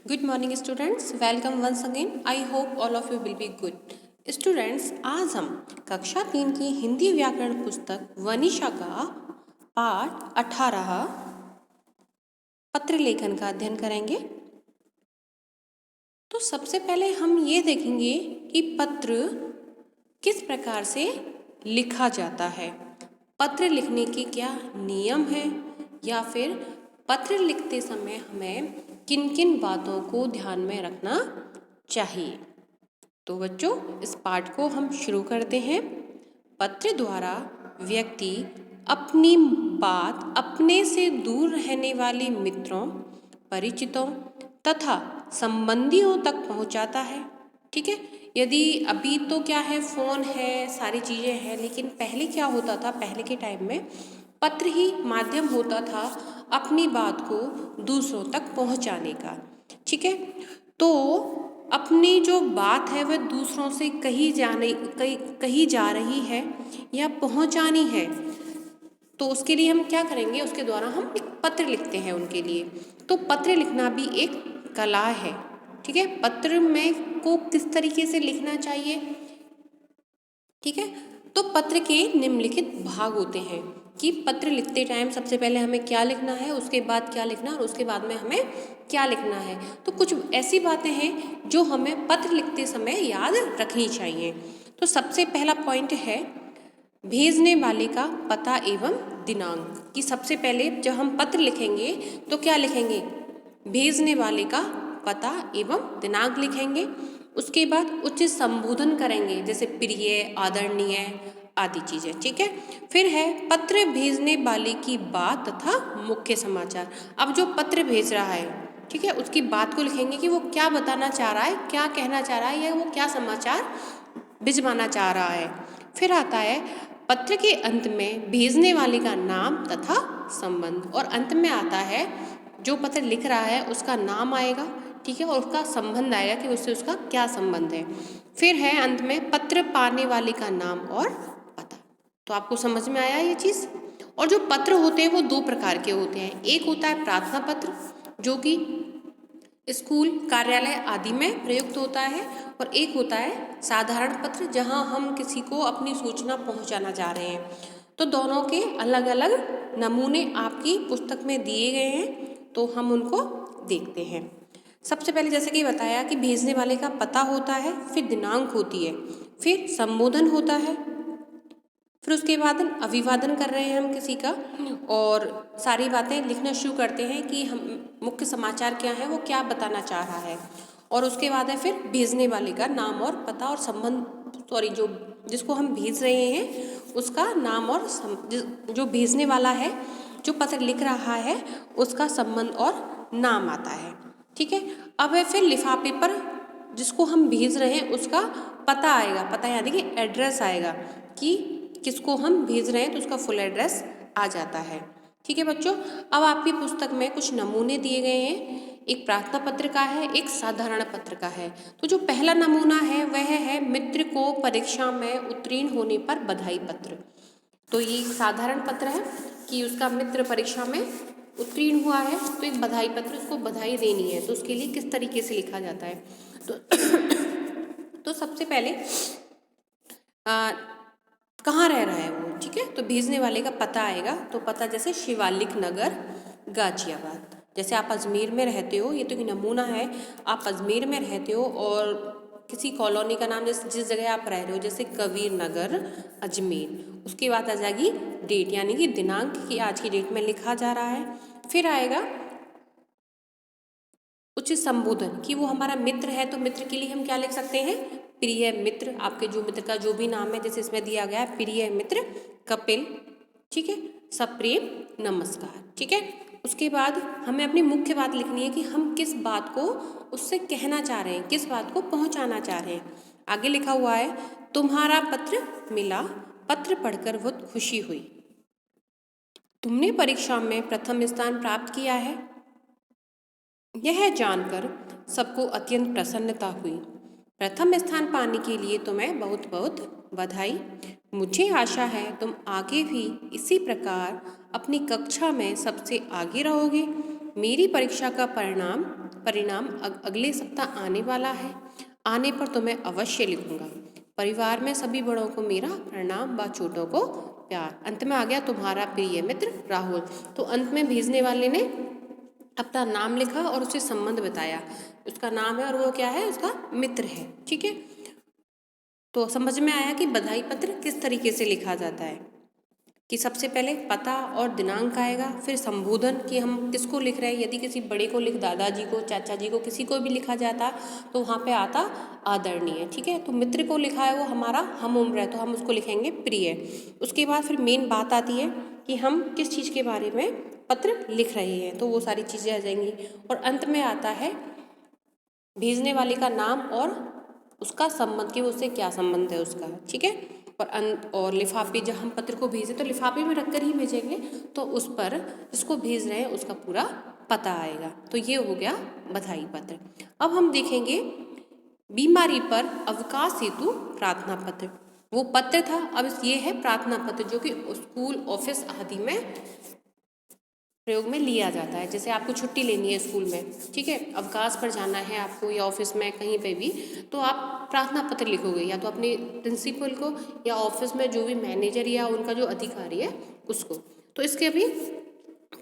Good morning students, welcome once again. I hope all of you will be good. Students, आज हम कक्षा 3 की हिंदी व्याकरण पुस्तक वनिशा का पाठ 18 पत्र लेखन का अध्ययन करेंगे। तो सबसे पहले हम ये देखेंगे कि पत्र किस प्रकार से लिखा जाता है, पत्र लिखने के क्या नियम हैं, या फिर पत्र लिखते समय हमें किन किन बातों को ध्यान में रखना चाहिए। तो बच्चों, इस पाठ को हम शुरू करते हैं। पत्र द्वारा व्यक्ति अपनी बात अपने से दूर रहने वाले मित्रों, परिचितों तथा संबंधियों तक पहुंचाता है। ठीक है, यदि अभी तो क्या है, फ़ोन है, सारी चीज़ें हैं, लेकिन पहले क्या होता था, पहले के टाइम में पत्र ही माध्यम होता था अपनी बात को दूसरों तक पहुंचाने का। ठीक है, तो अपनी जो बात है वह दूसरों से कहीं जा रही है या पहुंचानी है, तो उसके लिए हम क्या करेंगे, उसके द्वारा हम एक पत्र लिखते हैं उनके लिए। तो पत्र लिखना भी एक कला है। ठीक है, पत्र में को किस तरीके से लिखना चाहिए। ठीक है, तो पत्र के निम्नलिखित भाग होते हैं कि पत्र लिखते टाइम सबसे पहले हमें क्या लिखना है, उसके बाद क्या लिखना, और उसके बाद में हमें क्या लिखना है। तो कुछ ऐसी बातें हैं जो हमें पत्र लिखते समय याद रखनी चाहिए। तो सबसे पहला पॉइंट है भेजने वाले का पता एवं दिनांक। कि सबसे पहले जब हम पत्र लिखेंगे तो क्या लिखेंगे, भेजने वाले का पता एवं दिनांक लिखेंगे। उसके बाद उचित संबोधन करेंगे, जैसे प्रिय, आदरणीय आदि चीज़ें। ठीक है, फिर है पत्र भेजने वाले की बात तथा मुख्य समाचार। अब जो पत्र भेज रहा है, ठीक है, उसकी बात को लिखेंगे कि वो क्या बताना चाह रहा है, क्या कहना चाह रहा है, या वो क्या समाचार भिजवाना चाह रहा है। फिर आता है पत्र के अंत में भेजने वाले का नाम तथा संबंध, और अंत में आता है जो पत्र लिख रहा है उसका नाम आएगा, ठीक है, और उसका संबंध आएगा कि उससे उसका क्या संबंध है। फिर है अंत में पत्र पाने वाले का नाम और पता। तो आपको समझ में आया ये चीज़। और जो पत्र होते हैं वो दो प्रकार के होते हैं। एक होता है प्रार्थना पत्र, जो कि स्कूल, कार्यालय आदि में प्रयुक्त होता है, और एक होता है साधारण पत्र, जहां हम किसी को अपनी सूचना पहुंचाना चाह रहे हैं। तो दोनों के अलग अलग नमूने आपकी पुस्तक में दिए गए हैं, तो हम उनको देखते हैं। सबसे पहले जैसे कि बताया कि भेजने वाले का पता होता है, फिर दिनांक होती है, फिर संबोधन होता है, फिर उसके बाद अभिवादन कर रहे हैं हम किसी का, और सारी बातें लिखना शुरू करते हैं कि हम मुख्य समाचार क्या है, वो क्या बताना चाह रहा है। और उसके बाद है फिर भेजने वाले का नाम और पता और संबंध, जो जिसको हम भेज रहे हैं उसका नाम और जो भेजने वाला है, जो पत्र लिख रहा है, उसका संबंध और नाम आता है। ठीक है, अब है फिर लिफाफे पर जिसको हम भेज रहे हैं उसका पता आएगा, पता यानी कि एड्रेस आएगा कि किसको हम भेज रहे हैं, तो उसका फुल एड्रेस आ जाता है। ठीक है बच्चों, अब आपकी पुस्तक में कुछ नमूने दिए गए हैं। एक प्रार्थना पत्र का है, एक साधारण पत्र का है। तो जो पहला नमूना है वह है मित्र को परीक्षा में उत्तीर्ण होने पर बधाई पत्र। तो ये एक साधारण पत्र है कि उसका मित्र परीक्षा में उत्तीर्ण हुआ है, तो एक बधाई पत्र, उसको बधाई देनी है, तो उसके लिए किस तरीके से लिखा जाता है। तो सबसे पहले कहाँ रह रहा है वो, ठीक है, तो भेजने वाले का पता आएगा। तो पता जैसे शिवालिक नगर, गाजियाबाद। जैसे आप अजमेर में रहते हो, ये तो एक नमूना है, आप अजमेर में रहते हो और किसी कॉलोनी का नाम जिस जगह आप रह रहे हो, जैसे कबीर नगर, अजमेर, उसके बाद आ जाएगी डेट, यानी कि दिनांक की आज की डेट में लिखा जा रहा है। फिर आएगा उचित संबोधन कि वो हमारा मित्र है, तो मित्र के लिए हम क्या लिख सकते हैं, प्रिय मित्र। आपके जो मित्र का जो भी नाम है, जैसे इसमें दिया गया है प्रिय मित्र कपिल, ठीक है, सप्रेम नमस्कार। ठीक है, उसके बाद हमें अपनी मुख्य बात लिखनी है कि हम किस बात को उससे कहना चाह रहे हैं, किस बात को पहुंचाना चाह रहे हैं। आगे लिखा हुआ है तुम्हारा पत्र मिला, पत्र पढ़कर बहुत खुशी हुई, तुमने परीक्षा में प्रथम स्थान प्राप्त किया है, यह जानकर सबको अत्यंत प्रसन्नता हुई। प्रथम स्थान पाने के लिए तुम्हें बहुत बहुत बधाई। मुझे आशा है तुम आगे भी इसी प्रकार अपनी कक्षा में सबसे आगे रहोगे। मेरी परीक्षा का परिणाम परिणाम अगले सप्ताह आने वाला है। आने पर तो मैं अवश्य लिखूंगा। परिवार में सभी बड़ों को मेरा प्रणाम व छोटों को प्यार। अंत में आ गया तुम्हारा प्रिय मित्र राहुल। तो अंत में भेजने वाले ने अपना नाम लिखा और उसे संबंध बताया। उसका नाम है और वो क्या है, उसका मित्र है। ठीक है, तो समझ में आया कि बधाई पत्र किस तरीके से लिखा जाता है। कि सबसे पहले पता और दिनांक आएगा, फिर संबोधन कि हम किसको लिख रहे हैं। यदि किसी बड़े को लिख, दादाजी को, चाचा जी को, किसी को भी लिखा जाता तो वहाँ पे आता आदरणीय। ठीक है, तो मित्र को लिखा है वो हमारा हम उम्र है तो हम उसको लिखेंगे प्रिय। उसके बाद फिर मेन बात आती है कि हम किस चीज़ के बारे में पत्र लिख रहे हैं, तो वो सारी चीज़ें आ जाएंगी। और अंत में आता है भेजने वाले का नाम और उसका संबंध कि उससे क्या संबंध है उसका। ठीक है, और लिफाफे, जब हम पत्र को भेजें तो लिफाफे में रख कर ही भेजेंगे, तो उस पर जिसको भेज रहे हैं उसका पूरा पता आएगा। तो ये हो गया बधाई पत्र। अब हम देखेंगे बीमारी पर अवकाश हेतु प्रार्थना पत्र। वो पत्र था, अब ये है प्रार्थना पत्र जो कि स्कूल, ऑफिस आदि में प्रयोग में लिया जाता है। जैसे आपको छुट्टी लेनी है स्कूल में, ठीक है, अवकाश पर जाना है आपको या ऑफिस में कहीं पे भी, तो आप प्रार्थना पत्र लिखोगे या तो अपने प्रिंसिपल को या ऑफिस में जो भी मैनेजर या उनका जो अधिकारी है उसको। तो इसके अभी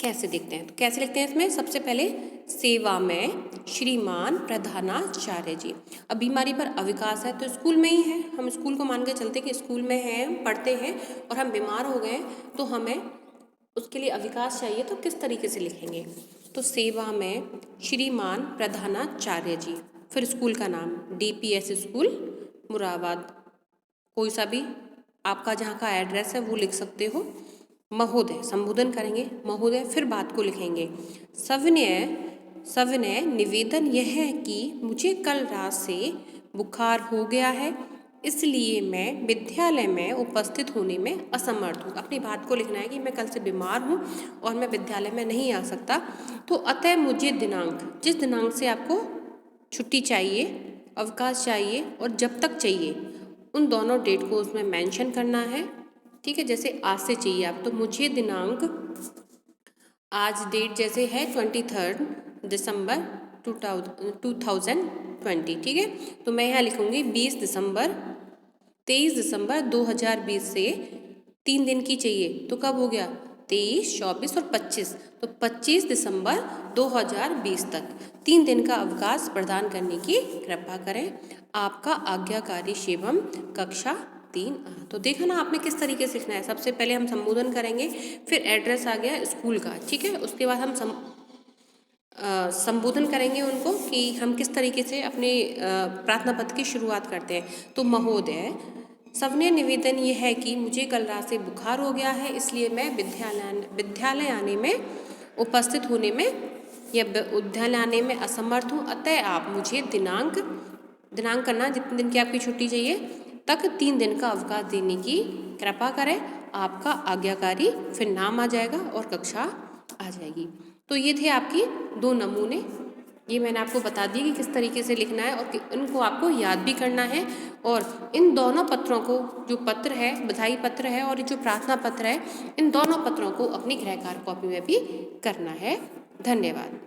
कैसे देखते हैं, तो कैसे लिखते हैं इसमें, सबसे पहले सेवा में श्रीमान प्रधानाचार्य जी। अब बीमारी पर अवकाश है तो स्कूल में ही है, हम स्कूल को मान के चलते कि स्कूल में हैं, हम पढ़ते हैं और हम बीमार हो गए तो हमें उसके लिए अवकाश चाहिए, तो किस तरीके से लिखेंगे। तो सेवा में श्रीमान प्रधानाचार्य जी, फिर स्कूल का नाम DPS स्कूल मुराबाद, कोई सा भी आपका जहाँ का एड्रेस है वो लिख सकते हो। महोदय, संबोधन करेंगे महोदय, फिर बात को लिखेंगे सविनय निवेदन यह है कि मुझे कल रात से बुखार हो गया है, इसलिए मैं विद्यालय में उपस्थित होने में असमर्थ हूँ। अपनी बात को लिखना है कि मैं कल से बीमार हूँ और मैं विद्यालय में नहीं आ सकता। तो अतः मुझे दिनांक, जिस दिनांक से आपको छुट्टी चाहिए, अवकाश चाहिए और जब तक चाहिए, उन दोनों डेट को उसमें मेंशन करना है। ठीक है, जैसे आज से चाहिए आप, तो मुझे दिनांक, आज डेट जैसे है 23 दिसंबर 2020। ठीक है, तो मैं यहाँ लिखूँगी 23 दिसंबर 2020 से 3 दिन की चाहिए, तो कब हो गया 23, 24 और 25, तो 25 दिसंबर 2020 तक 3 दिन का अवकाश प्रदान करने की कृपा करें। आपका आज्ञाकारी शिवम, कक्षा 3। तो देखा ना आपने किस तरीके से लिखना है। सबसे पहले हम संबोधन करेंगे, फिर एड्रेस आ गया स्कूल का। ठीक है, उसके बाद हम संबोधन करेंगे उनको कि हम किस तरीके से अपने प्रार्थना पत्र की शुरुआत करते हैं। तो महोदय, सविनय निवेदन ये है कि मुझे कल रात से बुखार हो गया है, इसलिए मैं विद्यालय आने में उपस्थित होने में या विद्यालय आने में असमर्थ हूँ। अतः आप मुझे दिनांक करना, जितने दिन की आपकी छुट्टी चाहिए तक 3 दिन का अवकाश देने की कृपा करें। आपका आज्ञाकारी, फिर नाम आ जाएगा और कक्षा आ जाएगी। तो ये थे आपकी 2 नमूने, ये मैंने आपको बता दिया कि किस तरीके से लिखना है और इनको आपको याद भी करना है। और इन दोनों पत्रों को, जो पत्र है, बधाई पत्र है और जो प्रार्थना पत्र है, इन दोनों पत्रों को अपनी गृह कार्य कॉपी में भी करना है। धन्यवाद।